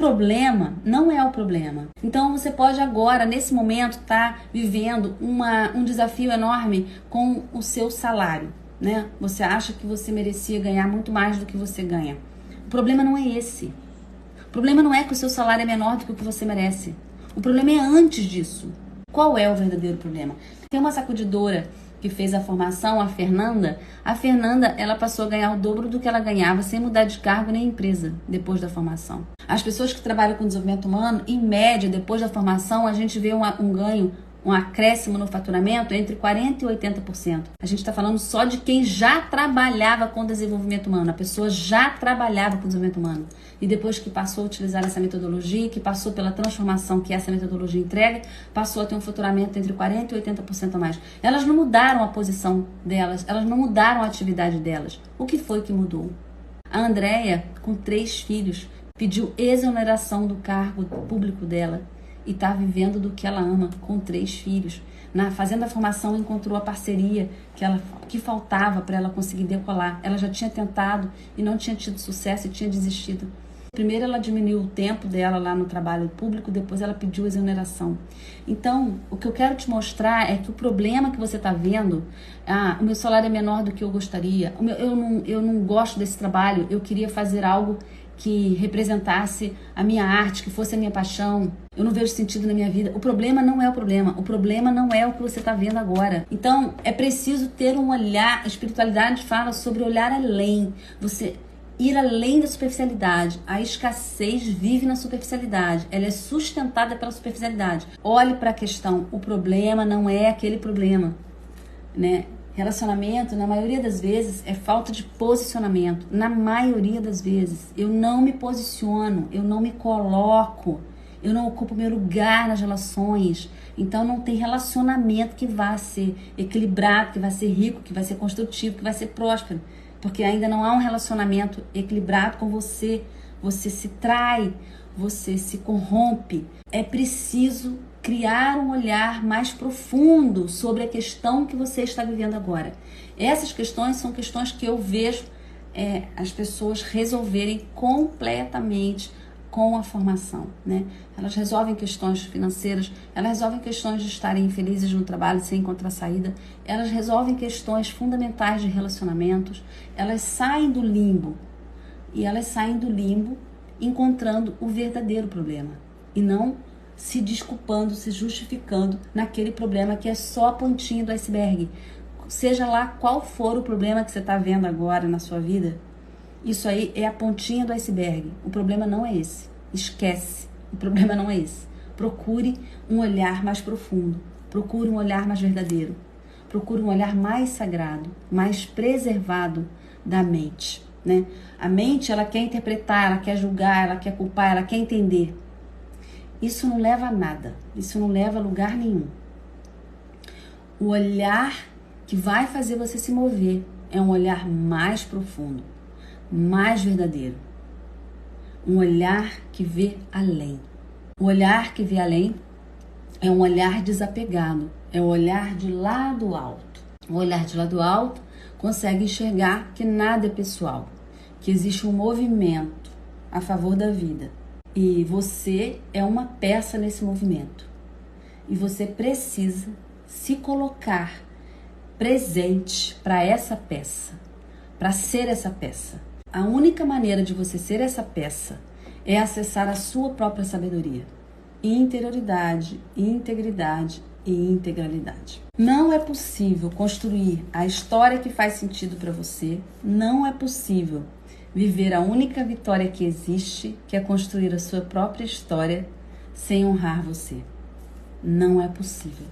problema não é o problema. Então você pode agora, nesse momento, estar vivendo um desafio enorme com o seu salário, né? Você acha que você merecia ganhar muito mais do que você ganha. O problema não é esse. O problema não é que o seu salário é menor do que o que você merece. O problema é antes disso. Qual é o verdadeiro problema? Tem uma sacudidora que fez a formação, a Fernanda. A Fernanda, ela passou a ganhar o dobro do que ela ganhava sem mudar de cargo nem empresa depois da formação. As pessoas que trabalham com desenvolvimento humano, em média, depois da formação, a gente vê um ganho, um acréscimo no faturamento entre 40% e 80%. A gente está falando só de quem já trabalhava com desenvolvimento humano. A pessoa já trabalhava com desenvolvimento humano. E depois que passou a utilizar essa metodologia, que passou pela transformação que essa metodologia entrega, passou a ter um faturamento entre 40% e 80% a mais. Elas não mudaram a posição delas, elas não mudaram a atividade delas. O que foi que mudou? A Andréia, com 3 filhos, pediu exoneração do cargo público dela e está vivendo do que ela ama, com 3 filhos. Fazendo a formação, encontrou a parceria que faltava para ela conseguir decolar. Ela já tinha tentado e não tinha tido sucesso e tinha desistido. Primeiro ela diminuiu o tempo dela lá no trabalho público, depois ela pediu exoneração. Então, o que eu quero te mostrar é que o problema que você está vendo, o meu salário é menor do que eu gostaria, eu não gosto desse trabalho, eu queria fazer algo que representasse a minha arte, que fosse a minha paixão, eu não vejo sentido na minha vida. O problema não é o problema não é o que você está vendo agora. Então, é preciso ter um olhar, a espiritualidade fala sobre olhar além, você ir além da superficialidade. A escassez vive na superficialidade, ela é sustentada pela superficialidade. Olhe para a questão, o problema não é aquele problema, né? Relacionamento, na maioria das vezes, é falta de posicionamento. Na maioria das vezes, eu não me posiciono, eu não me coloco, eu não ocupo meu lugar nas relações. Então, não tem relacionamento que vá ser equilibrado, que vai ser rico, que vai ser construtivo, que vai ser próspero. Porque ainda não há um relacionamento equilibrado com você. Você se trai, você se corrompe. É preciso criar um olhar mais profundo sobre a questão que você está vivendo agora. Essas questões são questões que eu vejo as pessoas resolverem completamente com a formação, né? Elas resolvem questões financeiras, elas resolvem questões de estarem infelizes no trabalho sem encontrar saída, elas resolvem questões fundamentais de relacionamentos, elas saem do limbo, e elas saem do limbo encontrando o verdadeiro problema, e não se desculpando, se justificando naquele problema que é só a pontinha do iceberg. Seja lá qual for o problema que você está vendo agora na sua vida, isso aí é a pontinha do iceberg. O problema não é esse. Esquece. O problema não é esse. Procure um olhar mais profundo. Procure um olhar mais verdadeiro. Procure um olhar mais sagrado, mais preservado da mente, né? A mente, ela quer interpretar, ela quer julgar, ela quer culpar, ela quer entender. Isso não leva a nada. Isso não leva a lugar nenhum. O olhar que vai fazer você se mover é um olhar mais profundo, mais verdadeiro. Um olhar que vê além. O olhar que vê além é um olhar desapegado, é um olhar de lado alto. O olhar de lado alto consegue enxergar que nada é pessoal, que existe um movimento a favor da vida. E você é uma peça nesse movimento. E você precisa se colocar presente para essa peça, para ser essa peça. A única maneira de você ser essa peça é acessar a sua própria sabedoria, interioridade, integridade e integralidade. Não é possível construir a história que faz sentido para você, não é possível viver a única vitória que existe, que é construir a sua própria história sem honrar você. Não é possível.